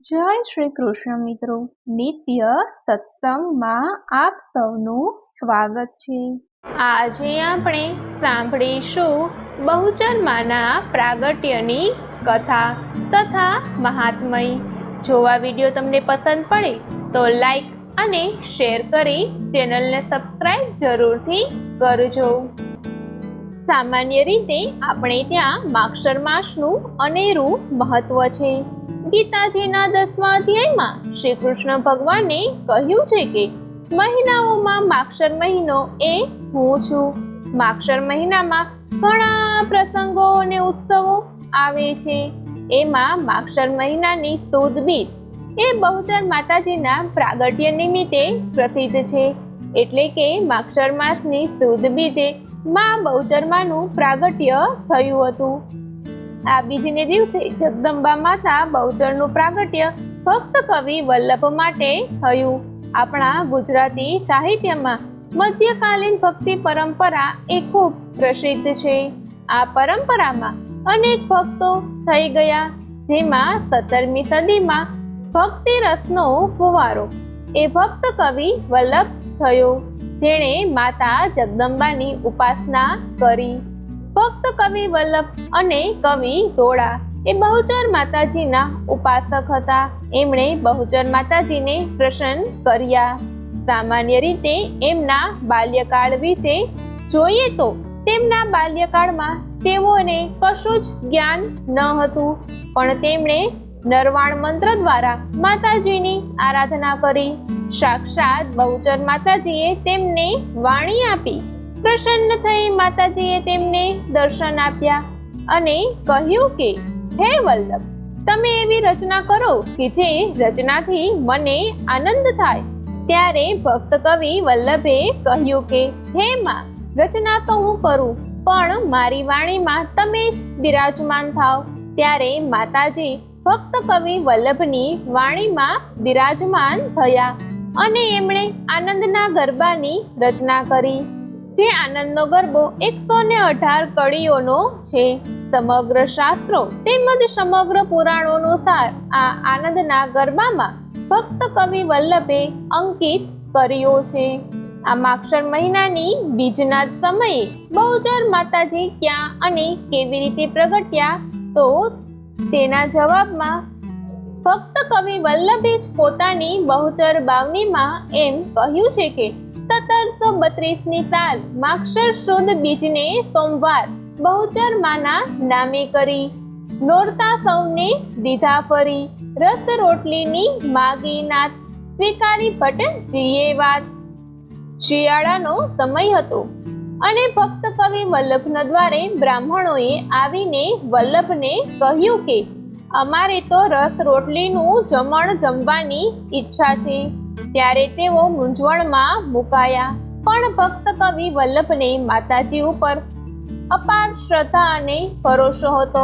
જય શ્રી કૃષ્ણ મિત્રો, નિત્ય સત્સંગમાં આપ સૌનું સ્વાગત છે। આજે આપણે સાંભળીશું બહુચર માના પ્રાગટ્યની કથા તથા મહાત્મય। જો આ વિડીયો તમને પસંદ પડે તો લાઈક અને શેર કરી ચેનલને સબસ્ક્રાઇબ જરૂરથી કરજો। સામાન્ય રીતે આપણે ત્યાં માગશર માસનું અનેરું મહત્વ છે। ગીતાજીના 10મા અધ્યાયમાં શ્રી કૃષ્ણ ભગવાને કહ્યું છે કે મહિનાઓમાં માગશર મહિનો એ હું છું। માગશર મહિનામાં ઘણા પ્રસંગો અને ઉત્સવો આવે છે। એમાં માગશર મહિનાની સુદ બીજ એ બહુચર માતાજીના પ્રાગટ્ય નિમિત્તે પ્રસિદ્ધ છે। એટલે કે માગશર માસની સુદ બીજે માં બહુચર માનું પ્રાગટ્ય થયું હતું। આ બીજને દિવસે જગદંબા માતા બહુચરનું પ્રાગટ્ય ભક્ત કવિ વલ્લભ માટે થયું। આપણા ગુજરાતી સાહિત્યમાં મધ્યકાલીન ભક્તિ પરંપરા એ ખૂબ પ્રસિદ્ધ છે। આ પરંપરામાં અનેક ભક્તો થઈ ગયા, જેમાં 17મી સદીમાં ભક્તિ રસનો ફુવારો એ ભક્ત કવિ વલ્લભ થયો, જેણે માતા જગદંબાની ઉપાસના કરી। ભક્ત કવિ વલ્લભ અને કવિ ધોળા એ બહુચર માતાજીના ઉપાસક હતા। એમણે બહુચર માતાજીને પ્રસન્ન કર્યા। સામાન્ય રીતે એમના બાલ્યકાળ વિશે જોઈએ તો તેમના બાલ્યકાળમાં તેઓને કશું જ જ્ઞાન ન હતું, પણ તેમણે નરવાણ મંત્ર દ્વારા માતાજીની આરાધના કરી। સાક્ષાત બહુચર માતાજીએ તેમને વાણી આપી। પ્રસન્ન થઈ માતાજીએ તેમને દર્શન આપ્યા અને કહ્યું કે હે વલ્લભ, તમે એવી રચના કરો કે જે રચનાથી મને આનંદ થાય। ત્યારે ભક્ત કવિ વલ્લભે કહ્યું કે હે માં, રચના તો હું કરું, પણ મારી વાણીમાં તમે જ બિરાજમાન થાવ। ત્યારે માતાજી ભક્ત કવિ વલ્લભની વાણીમાં બિરાજમાન થયા અને એમણે આનંદના ગરબાની રચના કરી, જે આનંદનો ગરબો 118 કડીઓનો છે। સમગ્ર શાસ્ત્રો તેમજ સમગ્ર પુરાણોનો સાર આ આનંદના ગરબામાં ભક્ત કવિ વલ્લભે અંકિત કર્યો છે। આ માગશર મહિનાની બીજના સમયે બહુચર માતાજી ક્યાં અને કેવી રીતે પ્રગટ્યા, તો તેના જવાબમાં ભક્ત કવિ વલ્લભે જ પોતાની બહુચર બાવનીમાં એમ કહ્યું છે કે 1732ની સાલ માગશર સુદ બીજને સોમવાર બહુચર માના નામે કરી। નોરતા સૌને દીધા ફરી, રસ રોટલીની માગી નાથ, સ્વીકારી ભટ્ટજીએ વાત। શિયાળાનો સમય હતો અને ભક્ત કવિ વલ્લભના દ્વારે બ્રાહ્મણોએ આવીને વલ્લભને કહ્યું કે અમારે તો રસ રોટલીનું જમણ જમવાની ઈચ્છા છે। ત્યારે તેઓ મૂંઝવણમાં મુકાયા, પણ ભક્ત કવિ વલ્લભને માતાજી ઉપર અપાર શ્રદ્ધા અને ભરોસો હતો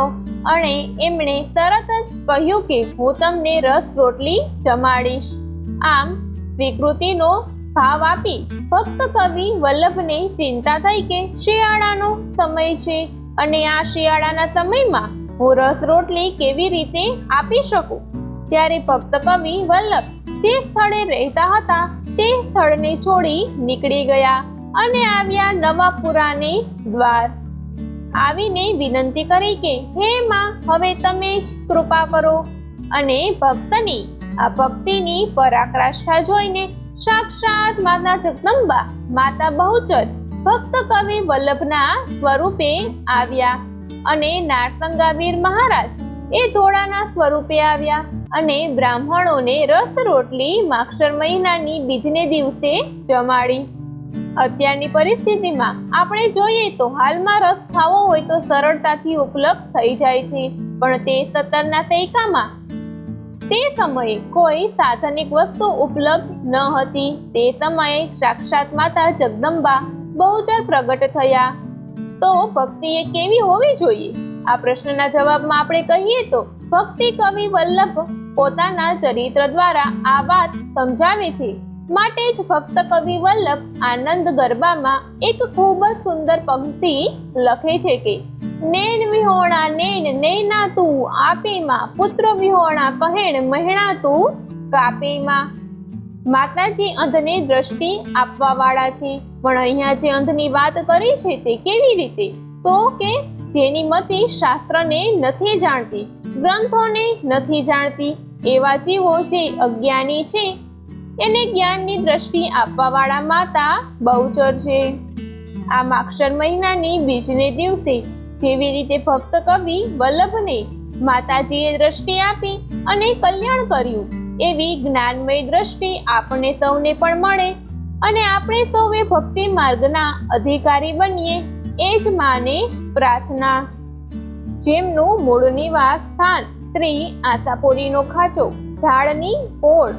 અને એમણે તરત જ કહ્યું કે હું તમને રસ રોટલી જમાડીશ। આમ વિકૃતિનો ભાવ આપી ભક્ત કવિ વલ્લભને ચિંતા થઈ કે શિયાળાનો સમય છે અને આ શિયાળાના સમયમાં હું રસ રોટલી કેવી રીતે આપી શકું। ત્યારે ભક્ત કવિ વલ્લભ જે સ્થળે રહેતા હતા તે સ્થળને છોડી નીકળી ગયા અને આવ્યા નવાપુરાને દ્વાર। આવીને વિનંતી કરી કે હે માં, હવે તમે જ કૃપા કરો। અને ભક્તની આ ભક્તિની પરાકાષ્ઠા જોઈને સાક્ષાત માતા જગદંબા માતા બહુચર ભક્ત કવિ વલ્લભના સ્વરૂપે આવ્યા અને નારસંગાવીર મહારાજ એ ધોળાના સ્વરૂપે આવ્યા અને બ્રાહ્મણોને રસ રોટલી માગશર મહિનાની બીજને દિવસે જમાડી। અત્યારની પરિસ્થિતિમાં આપણે જોઈએ તો હાલમાં રસ ખાવો હોય તો સરળતાથી ઉપલબ્ધ થઈ જાય છે, પણ તે 17ના સૈકામાં તે સમયે કોઈ સાધનિક વસ્તુ ઉપલબ્ધ ન હતી। તે સમયે સાક્ષાત માતા જગદંબા બહુચર પ્રગટ થયા, તો ભક્તિ એ કેવી હોવી જોઈએ? આ પ્રશ્નના જવાબમાં આપણે કહીએ તો ભક્તિ કવિ વલ્લભ પોતાના ચરિત્ર દ્વારા આ વાત સમજાવે છે માટે જ ભક્ત કવિ વલ્લભ આનંદ ગરબામાં એક ખૂબ જ સુંદર પંક્તિ લખે છે કે નેણ વિહોણા નેણ નૈના તું આપેમાં, પુત્ર વિહોણા કહેણ મહેણા તું કાપેમાં. માતાજી અંધને દ્રષ્ટિ આપવા વાળા છે, પણ અહીંયા જે અંધની વાત કરી છે તે કેવી રીતે? તો કે જેની મતિ શાસ્ત્રને નથી જાણતી, ગ્રંથોને નથી જાણતી, એવા જીવો જે અજ્ઞાની છે એને જ્ઞાનની દ્રષ્ટિ આપવા વાળા માતા બહુચર છે. આ માક્ષર મહિનાની બીજને દિવસે જેવી રીતે ભક્ત કવિ વલ્લભને માતાજીએ દ્રષ્ટિ આપી અને કલ્યાણ કર્યું, એવી જ્ઞાનમય દ્રષ્ટિ આપણે સૌને પણ મળે અને આપણે સૌએ ભક્તિ માર્ગના અધિકારી બનીએ, એ જ માને પ્રાર્થના. જેમનું મૂળ નિવાસ સ્થાન શ્રી આશાપુરીનો ખાંચો ઝાડની પોળ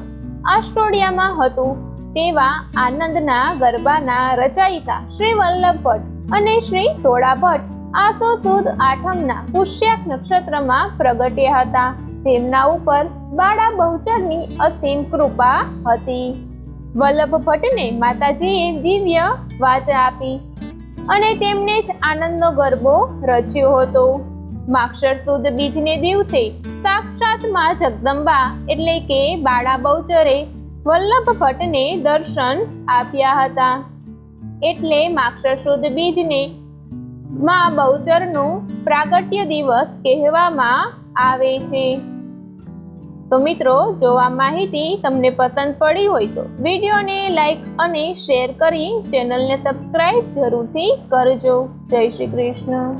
આસ્ટોડિયામાં હતું, તેવા આનંદના ગરબાના રચયિતા શ્રી વલ્લભ ભટ્ટ અને શ્રી તોડા ભટ્ટ આસો સુદ આઠમના પુષ્યક નક્ષત્રમાં પ્રગટ્યા હતા, તેમના ઉપર બાળા બહુચરની અસીમ કૃપા હતી. વલ્લભ ભટ્ટને માતાજીએ દિવ્ય વાચા આપી અને તેમને જ આનંદનો ગરબો રચ્યો હતો. માક્ષર સુદ બીજને દિવસે સાક્ષાત માં જગદંબા એટલે કે બાળા બહુચરે વલ્લભ ભટ્ટને દર્શન આપ્યા હતા, એટલે માક્ષર સુદ બીજને માં બહુચરનો પ્રાગટ્ય દિવસ કહેવામાં આવે છે. તો મિત્રો, જો આ માહિતી તમને પસંદ પડી હોય તો વિડીયોને લાઈક અને શેર કરી ચેનલને સબસ્ક્રાઇબ જરૂરથી કરજો. જય શ્રી કૃષ્ણ.